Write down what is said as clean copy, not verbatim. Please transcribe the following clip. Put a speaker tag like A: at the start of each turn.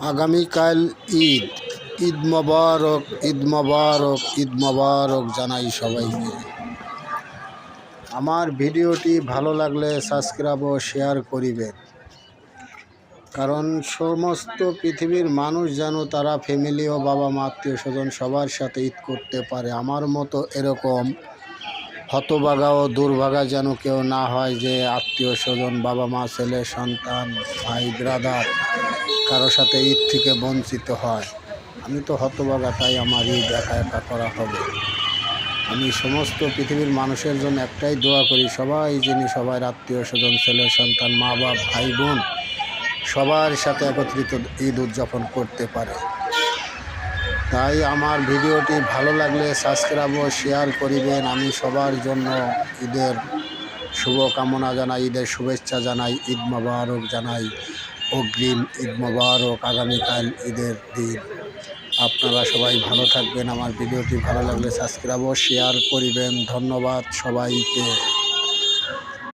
A: আগামীকাল ঈদ। ঈদ মোবারক, ঈদ মোবারক, ঈদ মোবারক জানাই সবাইকে। আমার ভিডিওটি ভালো লাগলে সাবস্ক্রাইব ও শেয়ার করিবেন, কারণ সমস্ত পৃথিবীর মানুষ যেন তারা ফ্যামিলি ও বাবা মা আত্মীয় স্বজন সবার সাথে ঈদ করতে পারে। আমার মতো এরকম হতভাগা ও দুর্ভাগা যেন কেউ না হয়, যে আত্মীয় স্বজন বাবা মা ছেলে সন্তান ভাই ব্রাদার কারো সাথে ঈদ থেকে বঞ্চিত হয়। আমি তো হতভাগা, তাই আমার ঈদ একা একা করা হবে। আমি সমস্ত পৃথিবীর মানুষের জন্য একটাই দোয়া করি, সবাই যিনি সবার আত্মীয় স্বজন ছেলে সন্তান মা বাপ ভাই বোন সবার সাথে একত্রিত ঈদ উদযাপন করতে পারে। তাই আমার ভিডিওটি ভালো লাগলে সাবস্ক্রাইব ও শেয়ার করিবেন। আমি সবার জন্য ঈদের শুভকামনা জানাই, ঈদের শুভেচ্ছা জানাই, ঈদ মোবারক জানাই, অগ্রিম ঈদ মোবারক। আগামীকাল ঈদের দিন। আপনারা সবাই ভালো থাকবেন। আমার ভিডিওটি ভালো লাগলে সাবস্ক্রাইব ও শেয়ার করিবেন। ধন্যবাদ সবাইকে।